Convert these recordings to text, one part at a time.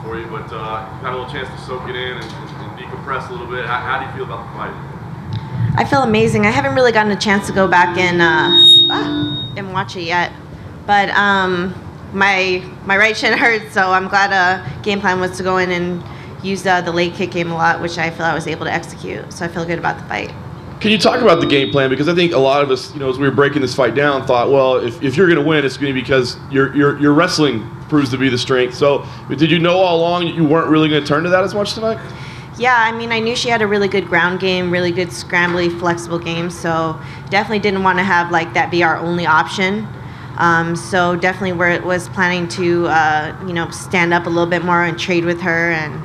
for you, but had a little chance to soak it in and decompress a little bit. How do you feel about the fight? I feel amazing. I haven't really gotten a chance to go back and watch it yet, but my right shin hurts, so I'm glad game plan was to go in and use the leg kick game a lot, which I feel I was able to execute. So I feel good about the fight. Can you talk about the game plan? Because I think a lot of us, as we were breaking this fight down, thought, well, if you're going to win, it's going to be because your wrestling proves to be the strength. So did you know all along that you weren't really going to turn to that as much tonight? Yeah, I mean, I knew she had a really good ground game, really good scrambly, flexible game. So definitely didn't want to have that be our only option. So definitely was planning to, stand up a little bit more and trade with her. And,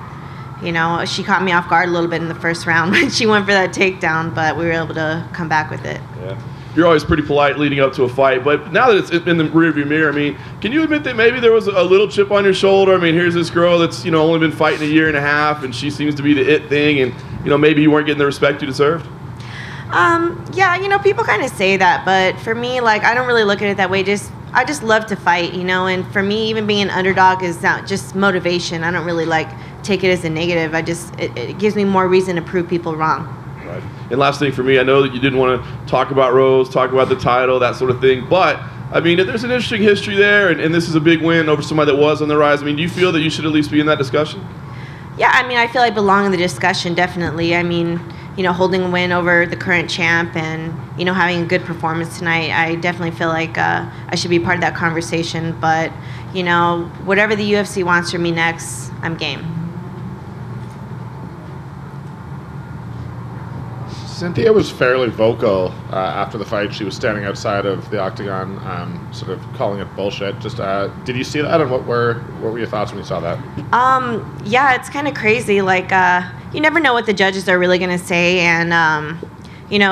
she caught me off guard a little bit in the first round when she went for that takedown, but we were able to come back with it. Yeah. You're always pretty polite leading up to a fight, but now that it's in the rearview mirror, I mean, can you admit that maybe there was a little chip on your shoulder? I mean, here's this girl that's, only been fighting a year and a half, and she seems to be the it thing, and, maybe you weren't getting the respect you deserved? Yeah, people kind of say that, but for me, I don't really look at it that way. I just love to fight, and for me, even being an underdog is not just motivation. I don't really take it as a negative. It gives me more reason to prove people wrong. Right. And last thing for me, I know that you didn't want to talk about Rose, talk about the title, that sort of thing, but I mean, if there's an interesting history there, and this is a big win over somebody that was on the rise, I mean, do you feel that you should at least be in that discussion? Yeah, I mean, I feel I belong in the discussion, definitely. I mean, holding a win over the current champ and, having a good performance tonight, I definitely feel like I should be part of that conversation. But, whatever the UFC wants from me next, I'm game. Cynthia was fairly vocal after the fight. She was standing outside of the octagon, sort of calling it bullshit. Just did you see that, and what were your thoughts when you saw that? Yeah, it's kind of crazy. You never know what the judges are really going to say, and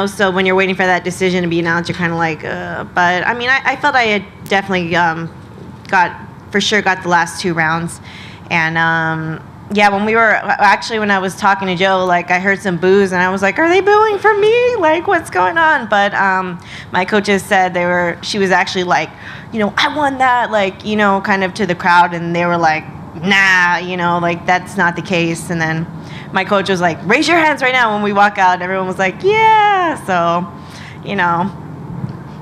so when you're waiting for that decision to be announced, you're kind of but I mean, I felt I had definitely got the last 2 rounds, and yeah, when I was talking to Joe, I heard some boos, and I was like, are they booing for me? What's going on? But my coaches said she was actually I won that, kind of to the crowd, and they were like, nah, that's not the case. And then my coach was like, raise your hands right now when we walk out. Everyone was like, yeah. So,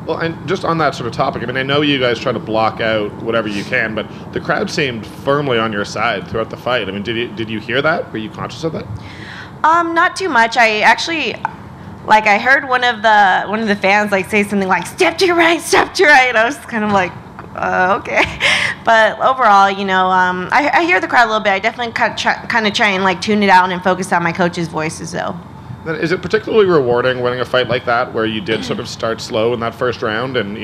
Well, and just on that sort of topic, I mean, I know you guys try to block out whatever you can, but the crowd seemed firmly on your side throughout the fight. I mean, did you hear that? Were you conscious of that? Not too much. I actually, I heard one of the fans say something like, step to your right, step to your right. I was kind of like, okay. But overall, I hear the crowd a little bit. I definitely kind of try and tune it out and focus on my coach's voices, though. Then is it particularly rewarding winning a fight like that, where you did sort of start slow in that first round and,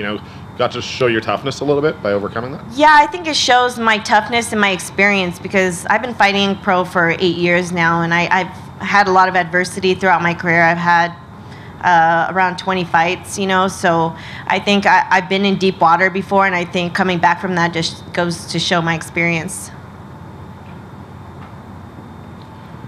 got to show your toughness a little bit by overcoming that? Yeah, I think it shows my toughness and my experience, because I've been fighting pro for 8 years now, and I've had a lot of adversity throughout my career. I've had around 20 fights, so I think I've been in deep water before, and I think coming back from that just goes to show my experience.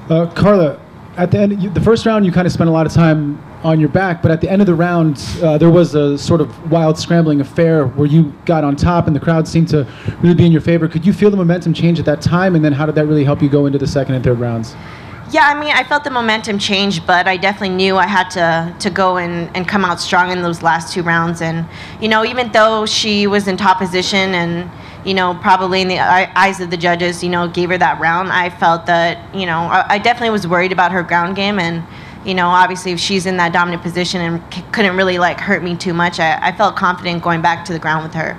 Carla, at the end, the first round, you kind of spent a lot of time on your back, but at the end of the round, there was a sort of wild scrambling affair where you got on top and the crowd seemed to really be in your favor. Could you feel the momentum change at that time, and then how did that really help you go into the second and third rounds? Yeah, I mean, I felt the momentum change, but I definitely knew I had to go and come out strong in those last 2 rounds. And, even though she was in top position and, probably in the eyes of the judges, gave her that round, I felt that, I definitely was worried about her ground game. And, obviously if she's in that dominant position and couldn't really hurt me too much, I felt confident going back to the ground with her.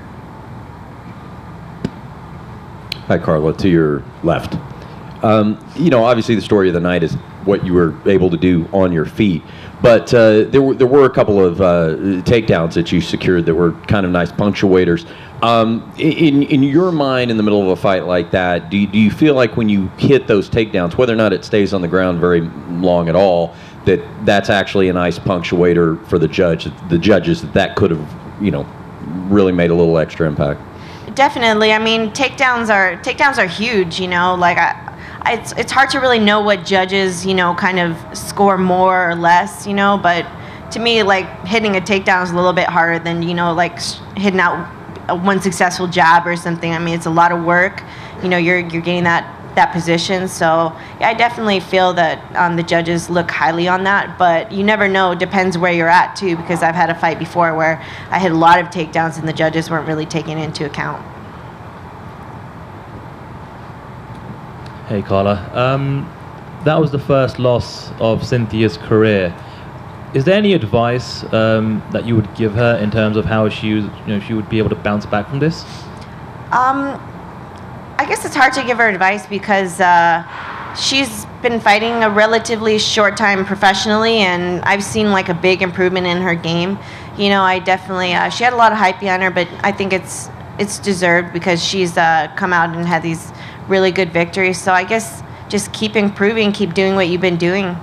Hi, Carla, to your left. Obviously the story of the night is what you were able to do on your feet, but there were a couple of takedowns that you secured that were kind of nice punctuators. In your mind, in the middle of a fight like that, do you feel like when you hit those takedowns, whether or not it stays on the ground very long at all, that's actually a nice punctuator for the judges that could have, really made a little extra impact? Definitely. I mean, takedowns are huge. It's hard to really know what judges, kind of score more or less, but to me, hitting a takedown is a little bit harder than, hitting out one successful jab or something. I mean, it's a lot of work. You're getting that that position. So yeah, I definitely feel that the judges look highly on that, but you never know. Depends where you're at too, because I've had a fight before where I had a lot of takedowns and the judges weren't really taking it into account. Hey Carla, that was the first loss of Cynthia's career. Is there any advice that you would give her in terms of how she would be able to bounce back from this? I guess it's hard to give her advice because she's been fighting a relatively short time professionally, and I've seen like a big improvement in her game. You know, I definitely she had a lot of hype behind her, but I think it's deserved because she's come out and had these really good victories. So I guess just keep improving, keep doing what you've been doing.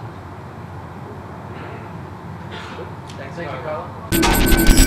Thanks, Carla.